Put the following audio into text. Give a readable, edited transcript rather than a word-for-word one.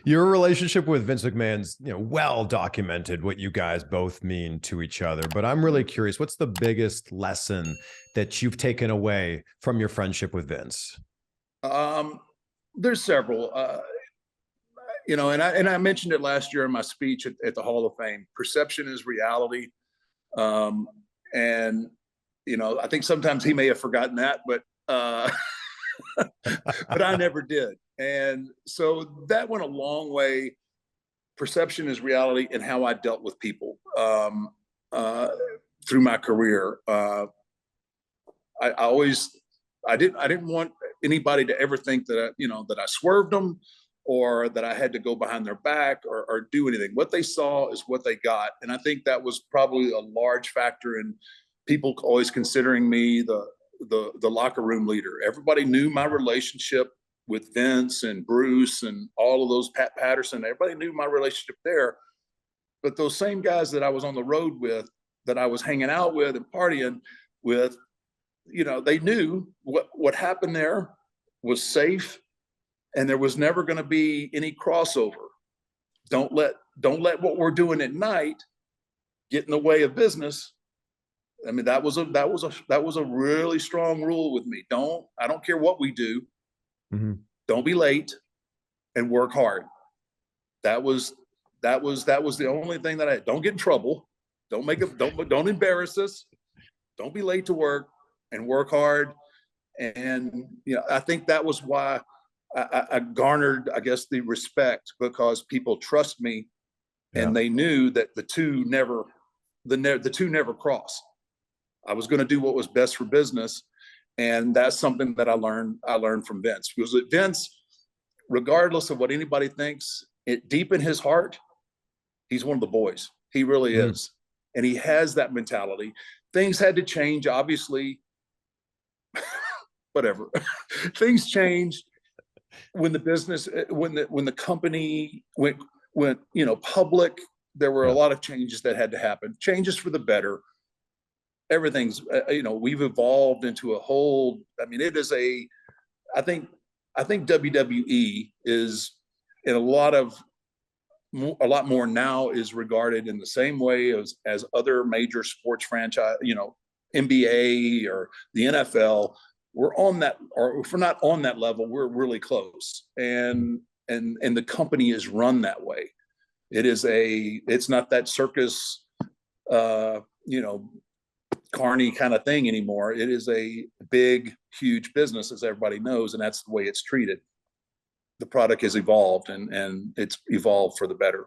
Your relationship with Vince McMahon's, well documented what you guys both mean to each other. But I'm really curious, what's the biggest lesson that you've taken away from your friendship with Vince? Um, there's several, and I mentioned it last year in my speech at the Hall of Fame. Perception is reality, um, and I think sometimes he may have forgotten that, but but I never did. And so that went a long way. Perception is reality, and how I dealt with people through my career. I didn't want anybody to ever think that I swerved them or that I had to go behind their back or do anything. What they saw is what they got, and I think that was probably a large factor in people always considering me the locker room leader. Everybody knew my relationship with Vince and Bruce and all of those, Pat Patterson. Everybody knew my relationship there, but those same guys that I was on the road with, that I was hanging out with and partying with, they knew what happened there was safe, and there was never going to be any crossover. Don't let what we're doing at night get in the way of business. I mean, that was a really strong rule with me. I don't care what we do. Mm-hmm. Don't be late and work hard. That was the only thing that don't get in trouble. Don't embarrass us. Don't be late to work and work hard. And I think that was why I garnered, I guess, the respect, because people trust me, Yeah. and they knew that the two never cross. I was going to do what was best for business, and that's something that I learned from Vince. Because Vince, regardless of what anybody thinks, deep in his heart, he's one of the boys. He really is, and he has that mentality. Things had to change, obviously. Whatever, things changed when the company went public. There were a lot of changes that had to happen. Changes for the better. Everything's we've evolved into a whole. I mean, it is I think WWE is in a lot more now is regarded in the same way as other major sports franchise, NBA or the NFL. We're on that, or if we're not on that level, we're really close. And the company is run that way. It's not that circus, carny kind of thing anymore. It is a big, huge business, as everybody knows, and that's the way it's treated. The product has evolved, and it's evolved for the better.